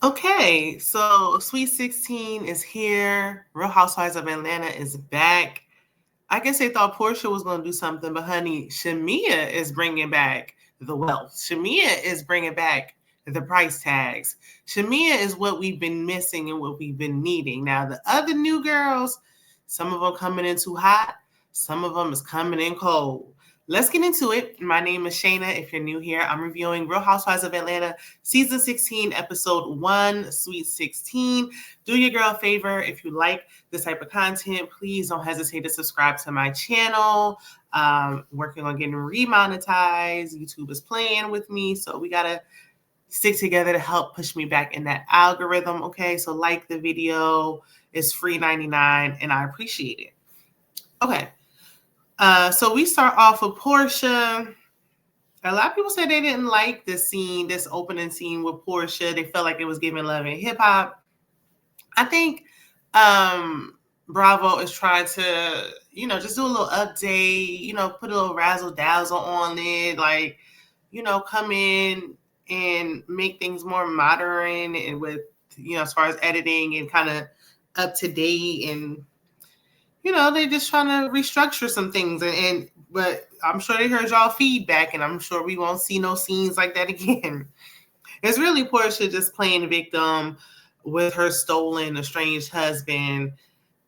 Okay, so Sweet 16 is here. Real Housewives of Atlanta is back. I guess they thought Portia was going to do something, but honey, Shamia is bringing back the wealth. Shamia is bringing back the price tags. Shamia is what we've been missing and what we've been needing. Now, the other new girls, some of them coming in too hot, some of them is coming in cold. Let's get into it. My name is Shayna. If you're new here, I'm reviewing Real Housewives of Atlanta, Season 16, Episode 1, Sweet 16. Do your girl a favor. If you like this type of content, please don't hesitate to subscribe to my channel. Working on getting remonetized. YouTube is playing with me, so we got to stick together to help push me back in that algorithm, okay? So like the video. It's free 99, and I appreciate it. Okay. So we start off with Portia. A lot of people said they didn't like this scene, this opening scene with Portia. They felt like it was giving Love and Hip Hop. I think Bravo is trying to, just do a little update, put a little razzle dazzle on it, like, come in and make things more modern and with, as far as editing and kind of up to date, and they're just trying to restructure some things, but I'm sure they heard y'all feedback, and I'm sure we won't see no scenes like that again. It's really Portia just playing victim with her stolen, estranged husband,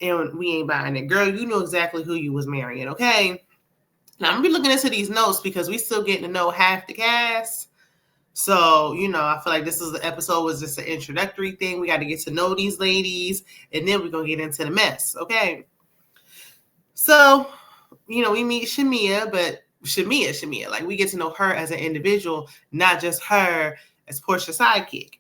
and we ain't buying it. Girl, you know exactly who you was marrying, okay? Now, I'm going to be looking into these notes because we still getting to know half the cast. So, I feel like this episode was just an introductory thing. We got to get to know these ladies, and then we're going to get into the mess, okay? So, we meet Shamia, but Shamia, like we get to know her as an individual, not just her as Portia's sidekick.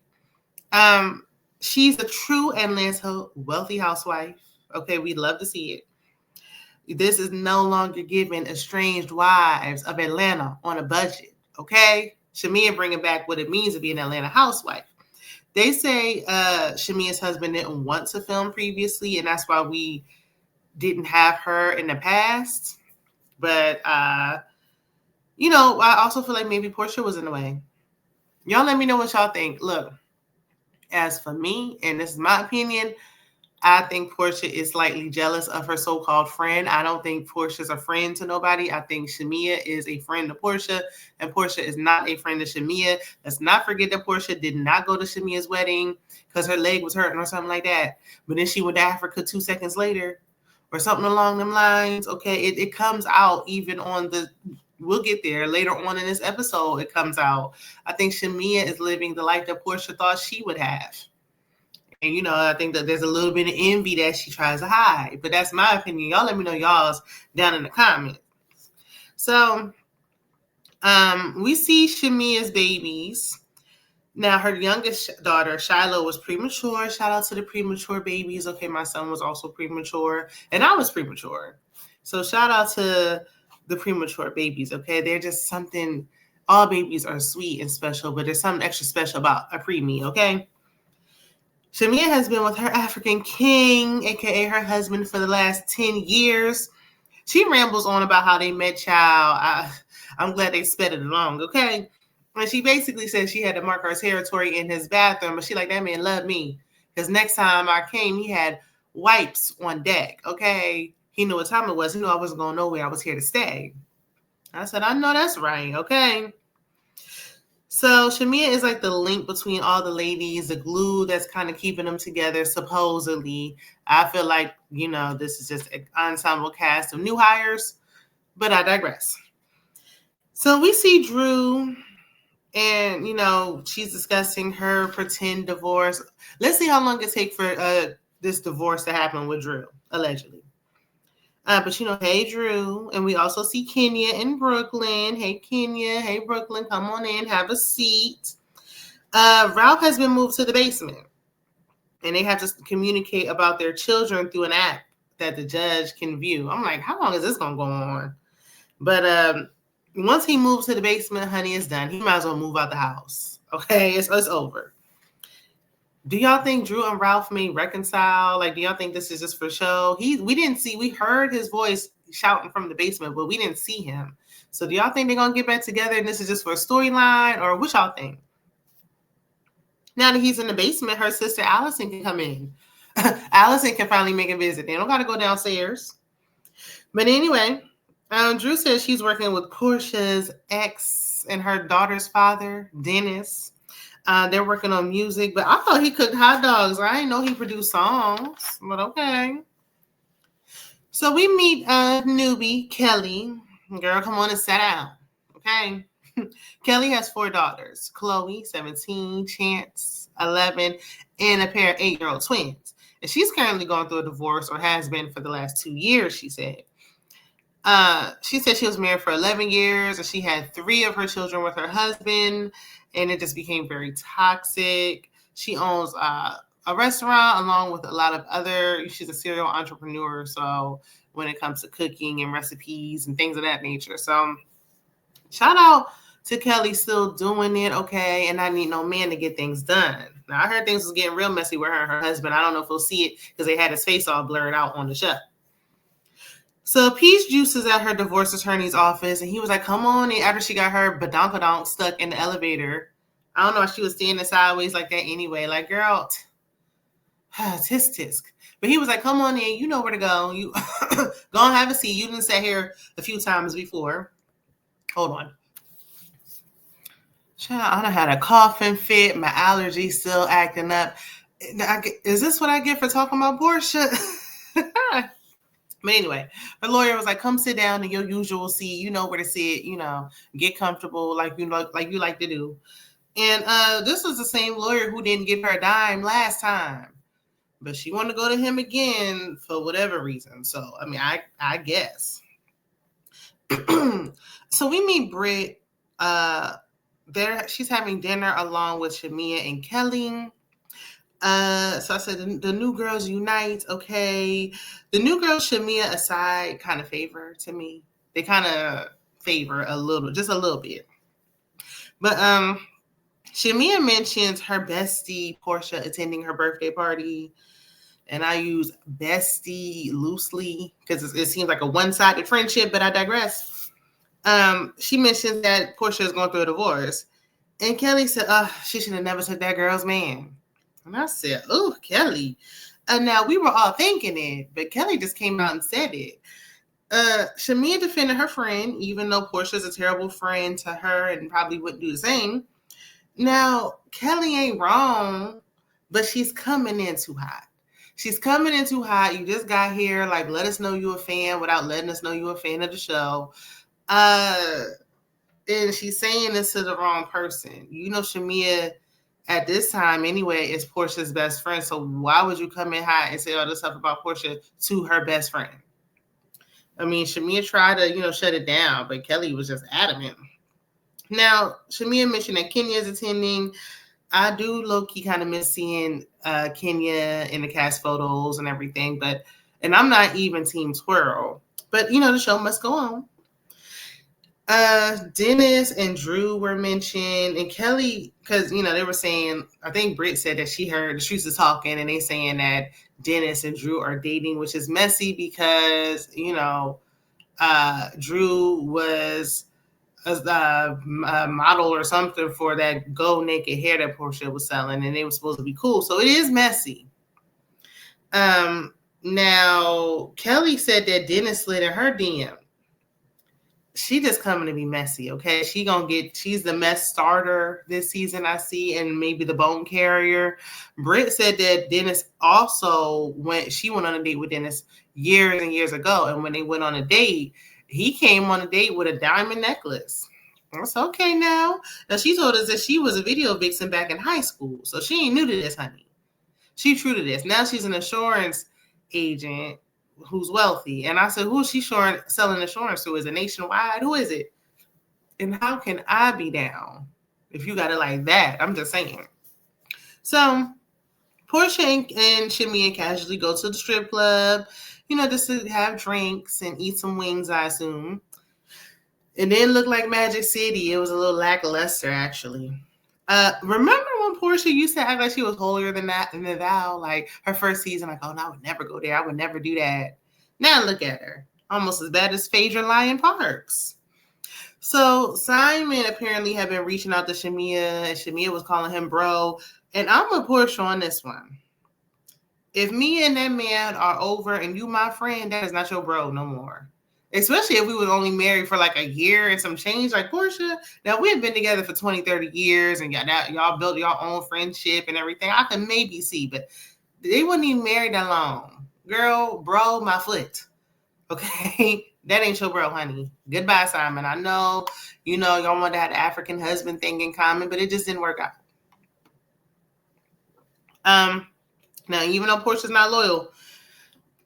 She's a true Atlanta wealthy housewife. Okay, we'd love to see it. This is no longer giving estranged wives of Atlanta on a budget. Okay, Shamia bringing back what it means to be an Atlanta housewife. They say Shamia's husband didn't want to film previously, and that's why we didn't have her in the past. But I also feel like maybe Portia was in the way. Y'all let me know what y'all think. Look, as for me, and this is my opinion, I think Portia is slightly jealous of her so-called friend. I don't think Portia's a friend to nobody. I think Shamia is a friend to Portia, and Portia is not a friend to Shamia. Let's not forget that Portia did not go to Shamia's wedding because her leg was hurting or something like that. But then she went to Africa 2 seconds later or something along them lines. Okay, it comes out even on we'll get there later on in this episode. It comes out. I think Shamia is living the life that Portia thought she would have. And, I think that there's a little bit of envy that she tries to hide. But that's my opinion. Y'all let me know y'all's down in the comments. So we see Shamia's babies. Now, her youngest daughter, Shiloh, was premature. Shout out to the premature babies. Okay, my son was also premature. And I was premature. So shout out to the premature babies, okay? They're just something. All babies are sweet and special, but there's something extra special about a preemie, okay? Shamia has been with her African king, a.k.a. her husband, for the last 10 years. She rambles on about how they met, child. I'm glad they sped it along, okay? And she basically said she had to mark her territory in his bathroom, but she like, that man loved me. Because next time I came, he had wipes on deck, okay? He knew what time it was. He knew I wasn't going nowhere. I was here to stay. I said, I know that's right, okay? So Shamia is like the link between all the ladies, the glue that's kind of keeping them together, supposedly. I feel like, this is just an ensemble cast of new hires, but I digress. So we see Drew, and, she's discussing her pretend divorce. Let's see how long it takes for this divorce to happen with Drew, allegedly. But, hey, Drew. And we also see Kenya in Brooklyn. Hey, Kenya. Hey, Brooklyn. Come on in. Have a seat. Ralph has been moved to the basement. And they have to communicate about their children through an app that the judge can view. I'm like, how long is this going to go on? But once he moves to the basement, honey, it's done. He might as well move out the house. Okay? It's over. Do y'all think Drew and Ralph may reconcile? Like, do y'all think this is just for show? We heard his voice shouting from the basement, but we didn't see him. So do y'all think they're going to get back together and this is just for a storyline, or what y'all think? Now that he's in the basement, her sister Allison can come in. Allison can finally make a visit. They don't got to go downstairs. But anyway, Drew says she's working with Portia's ex and her daughter's father, Dennis. They're working on music, but I thought he cooked hot dogs. I didn't know he produced songs, but okay. So we meet newbie Kelly. Girl, come on and sit down. Okay. Kelly has 4 daughters: Chloe, 17, Chance, 11, and a pair of 8-year-old twins. And she's currently going through a divorce, or has been for the last 2 years, she said. She said she was married for 11 years and she had 3 of her children with her husband, and it just became very toxic. She owns a restaurant along with a lot of other, she's a serial entrepreneur. So when it comes to cooking and recipes and things of that nature. So shout out to Kelly still doing it, okay, and I need no man to get things done. Now, I heard things was getting real messy with her and her husband. I don't know if we'll see it because they had his face all blurred out on the show. So Peach Juice is at her divorce attorney's office, and he was like, come on in, after she got her badonkadonk stuck in the elevator. I don't know if she was standing sideways like that anyway. Like, girl, tisk tisk. But he was like, come on in, you know where to go. You go and have a seat. You didn't sit here a few times before. Hold on. Child, I done had a coughing fit. My allergies still acting up. Is this what I get for talking about Portia? But anyway, her lawyer was like, come sit down in your usual seat. You know where to sit, get comfortable like you like to do. And this was the same lawyer who didn't give her a dime last time. But she wanted to go to him again for whatever reason. So, I mean, I guess. So we meet Britt. She's having dinner along with Shamia and Kelly. So I said the new girls unite. Okay, the new girls, Shamia aside, kind of favor to me. They kind of favor just a little bit. But Shamia mentions her bestie Portia attending her birthday party, and I use bestie loosely because it seems like a one-sided friendship. But I digress. She mentions that Portia is going through a divorce, and Kelly said, she should have never took that girl's man. And I said, oh, Kelly. And now we were all thinking it, but Kelly just came out and said it. Shamia defended her friend, even though Portia's a terrible friend to her and probably wouldn't do the same. Now, Kelly ain't wrong, but she's coming in too hot. She's coming in too hot. You just got here, like, let us know you're a fan without letting us know you're a fan of the show. And she's saying this to the wrong person. Shamia at this time anyway is Portia's best friend. So why would you come in hot and say all this stuff about Portia to her best friend? I mean, Shamia tried to, shut it down, but Kelly was just adamant. Now, Shamia mentioned that Kenya's attending. I do low-key kind of miss seeing Kenya in the cast photos and everything, and I'm not even Team Twirl. But, the show must go on. Dennis and Drew were mentioned, and Kelly, because they were saying, I think Britt said that she heard the streets is talking, and they saying that Dennis and Drew are dating, which is messy because Drew was a model or something for that Go Naked hair that Portia was selling, and they were supposed to be cool, so it is messy. Now Kelly said that Dennis slid in her DM. She just coming to be messy, okay? She's the mess starter this season, I see, and maybe the bone carrier. Britt said that Dennis also she went on a date with Dennis years and years ago, and when they went on a date, he came on a date with a diamond necklace. That's okay now. Now, she told us that she was a video vixen back in high school, so she ain't new to this, honey. She true to this. Now she's an insurance agent who's wealthy. And I said, who is she selling insurance to? Is it Nationwide? Who is it? And how can I be down if you got it like that? I'm just saying. So Portia and Shamia casually go to the strip club, just to have drinks and eat some wings, I assume. It didn't look like Magic City. It was a little lackluster, actually. Remember when Portia used to act like she was holier than thou? Like her first season, like, oh, no, I would never go there. I would never do that. Now look at her. Almost as bad as Phaedra Lyon Parks. So Simon apparently had been reaching out to Shamia, and Shamia was calling him bro. And I'm a push on this one. If me and that man are over and you my friend, that is not your bro no more. Especially if we were only married for like a year and some change, like Portia. Now, we've been together for 20, 30 years and y'all built your own friendship and everything. I can maybe see, but they wouldn't even married that long. Girl, bro, my foot. Okay? That ain't your bro, honey. Goodbye, Simon. I know, y'all want that African husband thing in common, but it just didn't work out. Now, even though Portia's not loyal,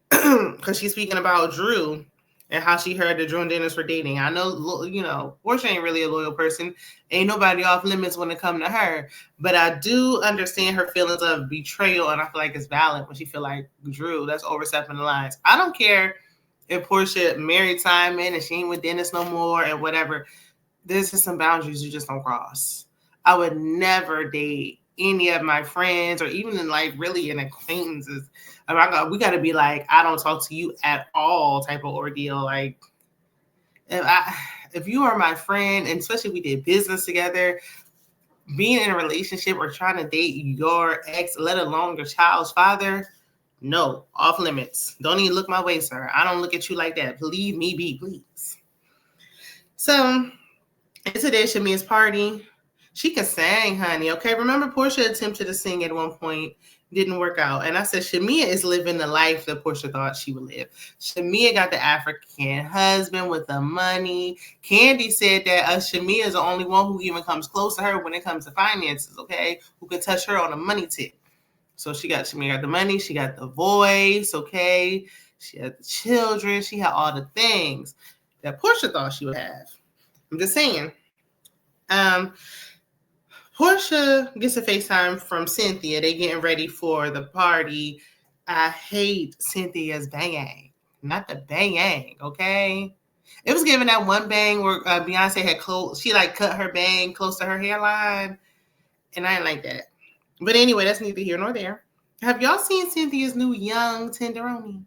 because she's speaking about Drew and how she heard that Drew and Dennis were dating. I know, Portia ain't really a loyal person. Ain't nobody off limits when it comes to her. But I do understand her feelings of betrayal, and I feel like it's valid when she feel like Drew, that's overstepping the lines. I don't care if Portia married Simon and she ain't with Dennis no more and whatever. There's just some boundaries you just don't cross. I would never date any of my friends or even in like really an acquaintances. We got to be like, I don't talk to you at all type of ordeal. Like if you are my friend, and especially if we did business together, being in a relationship or trying to date your ex, let alone your child's father, no, off limits. Don't even look my way, sir. I don't look at you like that. Leave me be, please. So today, Shamia's party. She can sing, honey. Okay, remember Portia attempted to sing at one point, didn't work out. And I said, Shamia is living the life that Portia thought she would live. Shamia got the African husband with the money. Candy said that Shamia is the only one who even comes close to her when it comes to finances, okay? Who can touch her on a money tip. So Shamia got the money. She got the voice, okay? She had the children. She had all the things that Portia thought she would have. I'm just saying. Portia gets a FaceTime from Cynthia. They getting ready for the party. I hate Cynthia's bang, not the bang, okay? It was giving that one bang where Beyonce had she like cut her bang close to her hairline, and I didn't like that. But anyway, that's neither here nor there. Have y'all seen Cynthia's new young tenderoni?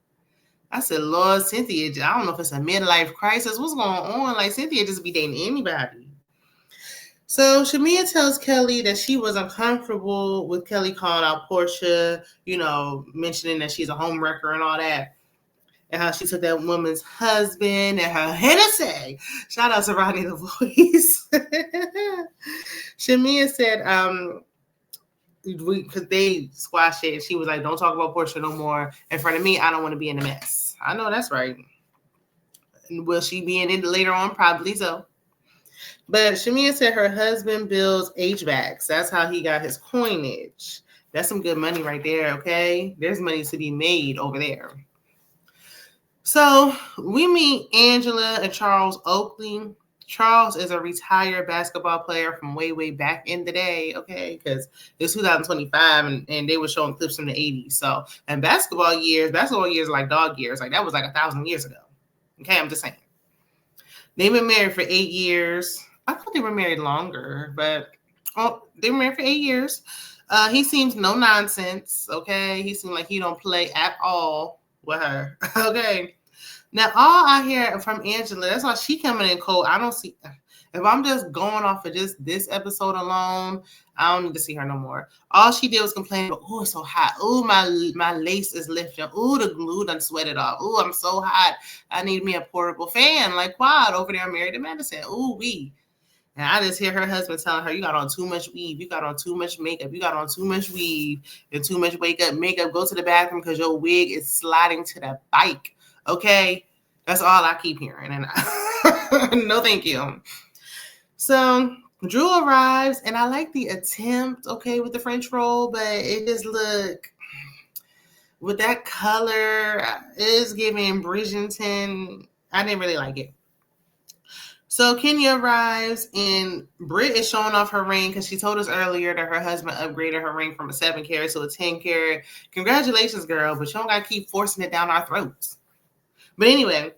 I said, Lord, Cynthia, I don't know if it's a midlife crisis. What's going on? Like, Cynthia just be dating anybody. So Shamia tells Kelly that she was uncomfortable with Kelly calling out Portia, mentioning that she's a homewrecker and all that. And how she took that woman's husband and her Hennessy. Shout out to Rodney the Voice. Shamia said, because they squashed it, and she was like, don't talk about Portia no more in front of me. I don't want to be in a mess. I know that's right. Will she be in it later on? Probably so. But Shamia said her husband builds HVACs. That's how he got his coinage. That's some good money right there, okay? There's money to be made over there. So we meet Angela and Charles Oakley. Charles is a retired basketball player from way, way back in the day, okay? Because it's 2025 and they were showing clips from the 80s. So, and basketball years are like dog years. Like that was like 1,000 years ago. Okay, I'm just saying. They've been married for 8 years. I thought they were married longer, but they were married for 8 years. He seems no nonsense, okay? He seems like he don't play at all with her, okay? Now, all I hear from Angela, that's why she coming in cold. I don't see, if I'm just going off of just this episode alone, I don't need to see her no more. All she did was complain about, oh, it's so hot. Oh, my lace is lifting. Oh, the glue done sweated off. Oh, I'm so hot. I need me a portable fan. Like, Quad over there married to Madison. Ooh, wee. And I just hear her husband telling her, you got on too much weave. You got on too much makeup. You got on too much weave and too much makeup. Go to the bathroom because your wig is sliding to the bike. Okay? That's all I keep hearing. And no, thank you. So Drew arrives, and I like the attempt, okay, with the French roll, but it just look with that color is giving Bridgerton. I didn't really like it. So Kenya arrives, and Britt is showing off her ring because she told us earlier that her husband upgraded her ring from a 7 carat to a 10 carat. Congratulations, girl, but you don't got to keep forcing it down our throats. But anyway,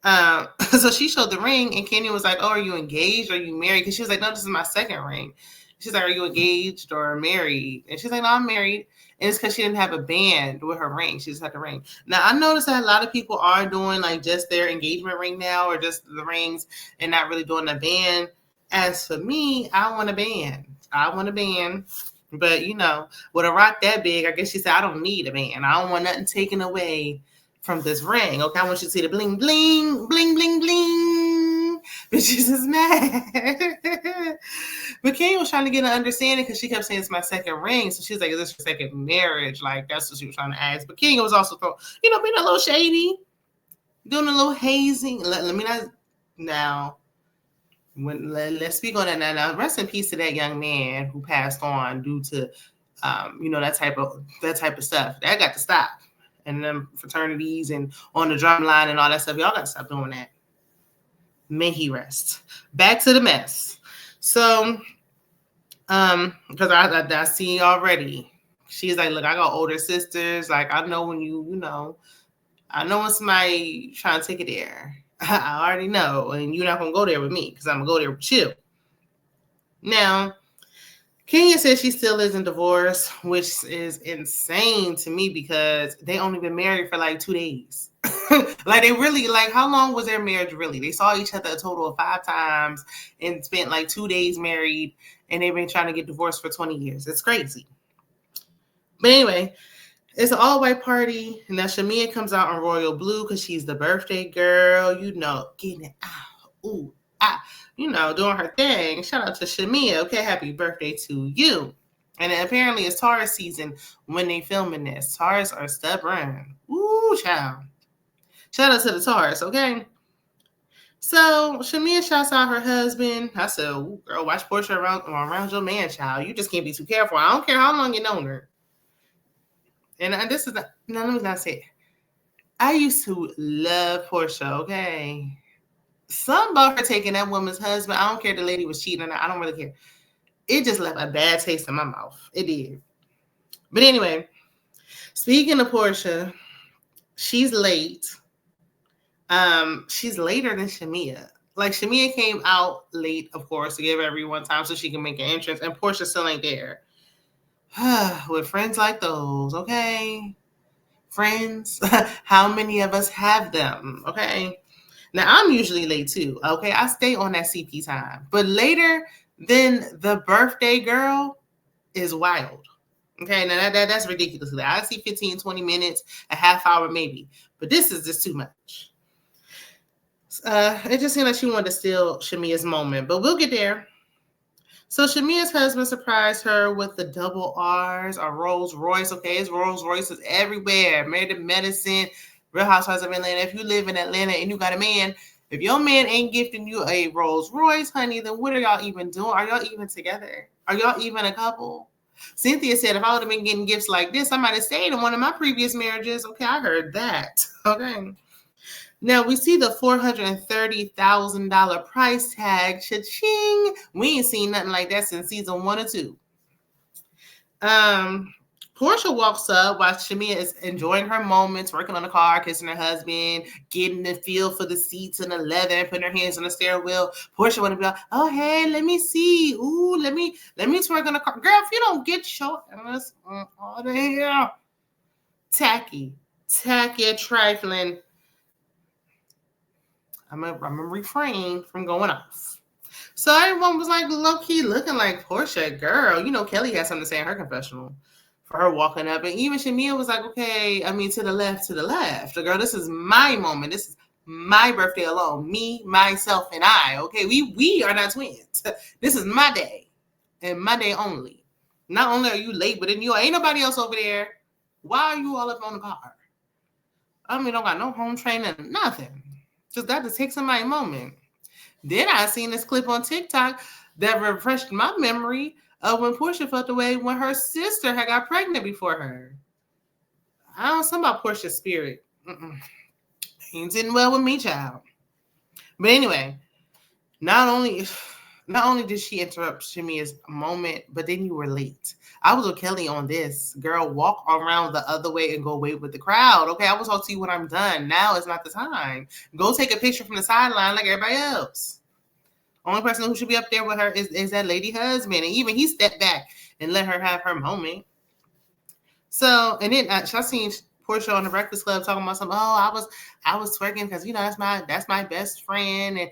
so she showed the ring, and Kenya was like, oh, are you engaged? Are you married? Because she was like, no, this is my second ring. She's like, are you engaged or married? And she's like, no, I'm married. And it's because she didn't have a band with her ring. She just had the ring. Now, I noticed that a lot of people are doing like just their engagement ring now or just the rings and not really doing a band. As for me, I want a band. I want a band. But, with a rock that big, I guess she said, I don't need a band. I don't want nothing taken away from this ring. Okay, I want you to see the bling, bling, bling, bling, bling. But she's just mad. But Kenya was trying to get an understanding because she kept saying it's my second ring. So she was like, is this your second marriage? Like, that's what she was trying to ask. But Kenya was also, being a little shady, doing a little hazing. Let me not, now, let's speak on that now. Rest in peace to that young man who passed on due to, that type of stuff. That got to stop. And them fraternities and on the drum line and all that stuff. Y'all got to stop doing that. May he rest. Back to the mess. So, because I see already. She's like, look, I got older sisters. Like, I know when I know when somebody trying to take it there. I already know. And you're not going to go there with me because I'm going to go there with you. Now, Kenya says she still isn't divorced, which is insane to me because they only been married for like 2 days. Like they really, like how long was their marriage really? They saw each other a total of 5 times and spent like 2 days married and they've been trying to get divorced for 20 years. It's crazy. But anyway, it's an all-white party. And now Shamia comes out in royal blue because she's the birthday girl, getting it out. Ooh, doing her thing. Shout out to Shamia. Okay, happy birthday to you. And apparently it's Taurus season when they filming this. Taurus are stubborn. Ooh, child. Shout out to the Taurus, okay? So Shamia shouts out her husband. I said, ooh, girl, watch Portia around your man, child. You just can't be too careful. I don't care how long you known her. And this is not, no, let me not say it. I used to love Portia, okay? Something about her taking that woman's husband. I don't care if the lady was cheating or not. I don't really care. It just left a bad taste in my mouth. It did. But anyway, speaking of Portia, she's late. She's later than Shamia. Like Shamia came out late, of course, to give everyone time so she can make an entrance, and Portia still ain't there. With friends like those, okay? Friends, how many of us have them? Okay. Now I'm usually late too. Okay, I stay on that CP time, but later than the birthday girl is wild. Okay, now that's ridiculous. I see 15, 20 minutes, a half hour maybe, but this is just too much. It just seemed like she wanted to steal Shamia's moment, but we'll get there. So Shamia's husband surprised her with the double R's, a Rolls Royce. Okay, it's Rolls Royces everywhere. Married to Medicine, Real Housewives of Atlanta. If you live in Atlanta and you got a man, if your man ain't gifting you a Rolls Royce, honey, then what are y'all even doing? Are y'all even together? Are y'all even a couple? Cynthia said, if I would have been getting gifts like this, I might have stayed in one of my previous marriages. Okay, I heard that. Okay. Now we see the $430,000 price tag. Cha-ching. We ain't seen nothing like that since season 1 or 2. Portia walks up while Shamia is enjoying her moments, working on the car, kissing her husband, getting the feel for the seats and the leather, putting her hands on the steering wheel. Portia want to be like, oh, hey, let me see. Ooh, let me twerk on the car. Girl, if you don't get your ass out of here. Tacky, trifling. I'm gonna refrain from going off. So everyone was like low-key looking like Portia, girl. Kelly had something to say in her confessional for her walking up. And even Shamia was like, okay, to the left. Girl, this is my moment. This is my birthday alone. Me, myself, and I. Okay, we are not twins. This is my day. And my day only. Not only are you late, but then ain't nobody else over there. Why are you all up on the car? Don't got no home training, nothing. Just got to take somebody's moment. Then I seen this clip on TikTok that refreshed my memory of when Portia felt the way when her sister had got pregnant before her. I don't know something about Portia's spirit. Ain't sitting well with me, child. But anyway, not only did she interrupt Shamia's moment, but then you were late. I was with Kelly on this. Girl, walk around the other way and go wait with the crowd. Okay, I will talk to you when I'm done. Now is not the time. Go take a picture from the sideline like everybody else. Only person who should be up there with her is that lady husband. And even he stepped back and let her have her moment. So, and then I seen Portia on the Breakfast Club talking about something. Oh, I was twerking because that's my best friend, and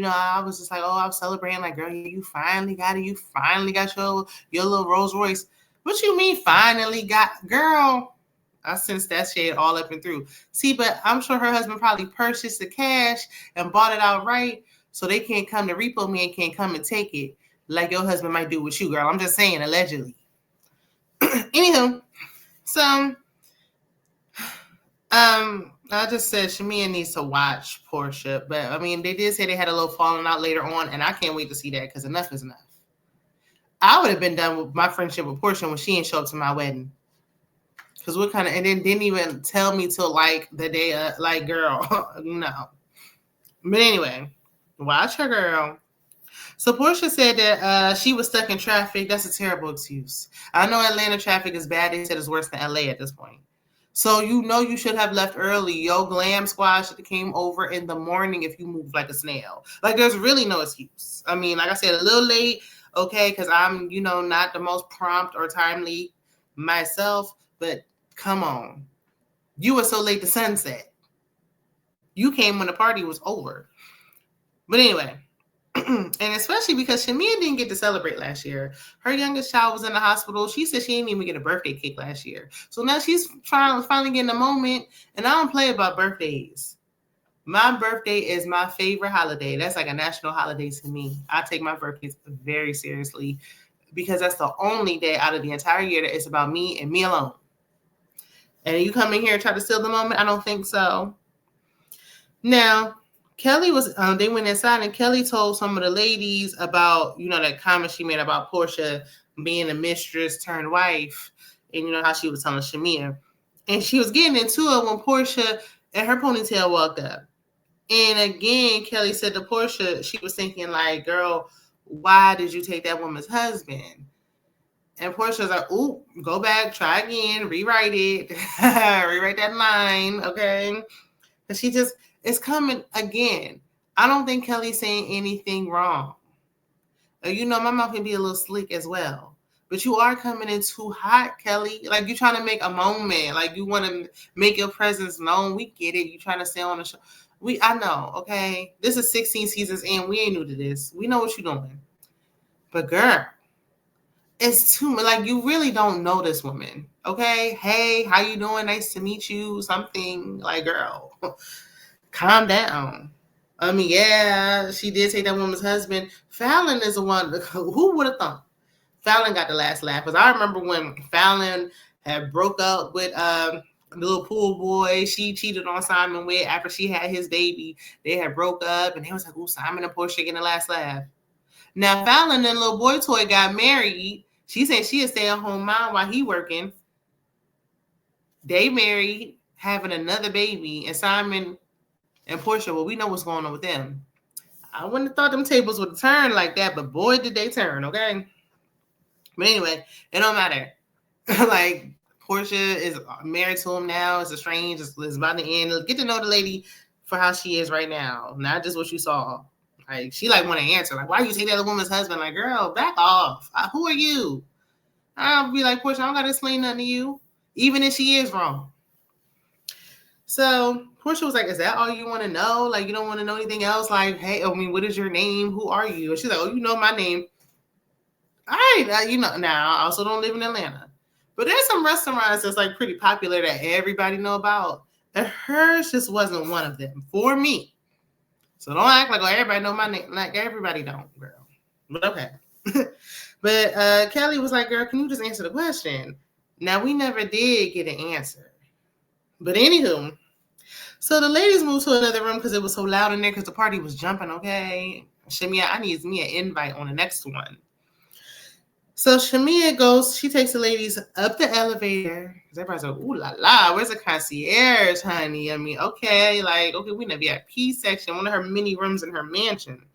I was just like, oh, I was celebrating. Like, girl, you finally got it. You finally got your little Rolls Royce. What you mean finally got, girl? I sensed that shade all up and through. See, but I'm sure her husband probably purchased the cash and bought it outright, so they can't come to repo me and can't come and take it like your husband might do with you, girl. I'm just saying, allegedly. Anywho, so I just said Shamia needs to watch Portia, but I mean, they did say they had a little falling out later on, and I can't wait to see that because enough is enough. I would have been done with my friendship with Portia when she didn't show up to my wedding. Because what kind of, and then didn't even tell me till like the day, like, girl, no. But anyway, watch her, girl. So Portia said that she was stuck in traffic. That's a terrible excuse. I know Atlanta traffic is bad. They said it's worse than LA at this point. So you should have left early. Yo, glam squad should have came over in the morning if you moved like a snail. Like, there's really no excuse. I mean, like I said, a little late, okay, because I'm, not the most prompt or timely myself, but come on. You were so late to sunset. You came when the party was over. But anyway, and especially because Shamia didn't get to celebrate last year. Her youngest child was in the hospital. She said she didn't even get a birthday cake last year. So now she's trying to finally get in a moment. And I don't play about birthdays. My birthday is my favorite holiday. That's like a national holiday to me. I take my birthdays very seriously because that's the only day out of the entire year that it's about me and me alone. And you come in here and try to steal the moment? I don't think so. Now, Kelly was, they went inside and Kelly told some of the ladies about, that comment she made about Portia being a mistress turned wife. And how she was telling Shamia. And she was getting into it when Portia and her ponytail walked up. And again, Kelly said to Portia, she was thinking like, girl, why did you take that woman's husband? And Portia was like, ooh, go back, try again, rewrite it, rewrite that line, okay? But she just, it's coming again. I don't think Kelly's saying anything wrong. My mouth can be a little slick as well. But you are coming in too hot, Kelly. Like, you're trying to make a moment. Like, you want to make your presence known. We get it. You're trying to stay on the show. I know, okay? This is 16 seasons in. We ain't new to this. We know what you're doing. But, girl, it's too much. Like, you really don't know this woman, okay? Hey, how you doing? Nice to meet you. Something. Like, girl, calm down. I mean, yeah, she did take that woman's husband. Fallon is the one. Who would have thought? Fallon got the last laugh. Because I remember when Fallon had broke up with the little pool boy she cheated on Simon with after she had his baby. They had broke up, and they was like, "Oh, Simon and Portia getting the last laugh." Now Fallon and little boy toy got married. She said she a stay-at-home mom while he working. They married, having another baby, and Simon and Portia, well, we know what's going on with them. I wouldn't have thought them tables would have turned like that, but boy, did they turn, okay? But anyway, it don't matter. Like, Portia is married to him now. It's estranged. It's about to end. Get to know the lady for how she is right now, not just what you saw. Like, she like want to answer. Like, why you take that woman's husband? Like, girl, back off. Who are you? I'll be like, Portia, I don't got to explain nothing to you, even if she is wrong. So Portia was like, is that all you want to know? Like, you don't want to know anything else? Like, hey, I mean, what is your name? Who are you? And she's like, oh, you know my name. All right, now I also don't live in Atlanta. But there's some restaurants that's like pretty popular that everybody know about. And hers just wasn't one of them for me. So don't act like, oh, everybody know my name. Like, everybody don't, girl. But okay. But Kelly was like, girl, can you just answer the question? Now, we never did get an answer. But anywho, so the ladies moved to another room because it was so loud in there because the party was jumping, okay? Shamia, I need me an invite on the next one. So Shamia goes, she takes the ladies up the elevator. Everybody's like, ooh la la, where's the concierge, honey? I mean, okay, we in the VIP section, one of her mini rooms in her mansion.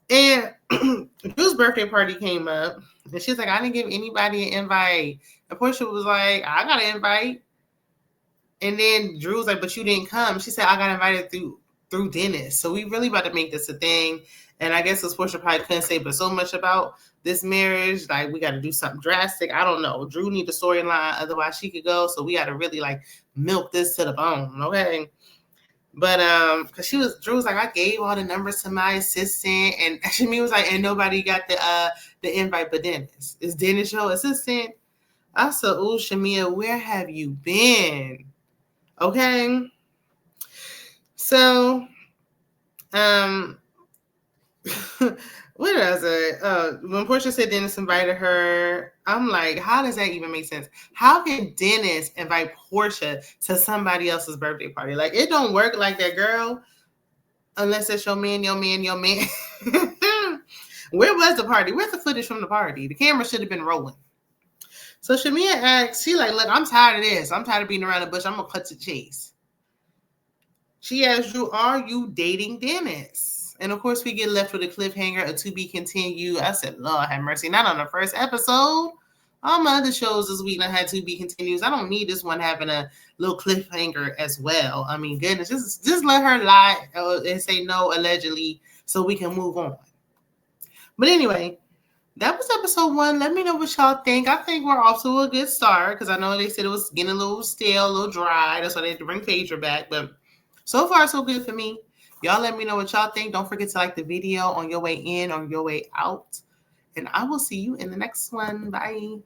And Drew's birthday party came up, and she's like, I didn't give anybody an invite. And Portia was like, I got an invite. And then Drew was like, but you didn't come. She said, I got invited through Dennis. So we really about to make this a thing. And I guess this Portia probably couldn't say but so much about this marriage. Like, we got to do something drastic. I don't know. Drew need a storyline, otherwise she could go. So we got to really like milk this to the bone, okay? But cause Drew was like, I gave all the numbers to my assistant, and Shami was like, and nobody got the invite but Dennis. Is Dennis your assistant? I said, ooh, Shamia, where have you been? Okay. So, what did I say? When Portia said Dennis invited her, I'm like, how does that even make sense? How can Dennis invite Portia to somebody else's birthday party? Like, it don't work like that, girl. Unless it's your man. Where was the party? Where's the footage from the party? The camera should have been rolling. So Shamia asked, she like, look, I'm tired of this. I'm tired of beating around the bush. I'm going to cut to the chase. She asked Drew, are you dating Dennis? And of course, we get left with a cliffhanger, a to be continued. I said, Lord have mercy. Not on the first episode. All my other shows this week I had to be continues. I don't need this one having a little cliffhanger as well. I mean, goodness, just let her lie and say no, allegedly, so we can move on. But anyway, that was episode 1. Let me know what y'all think. I think we're off to a good start because I know they said it was getting a little stale, a little dry. That's why they had to bring Phaedra back. But so far, so good for me. Y'all let me know what y'all think. Don't forget to like the video on your way in or your way out. And I will see you in the next one. Bye.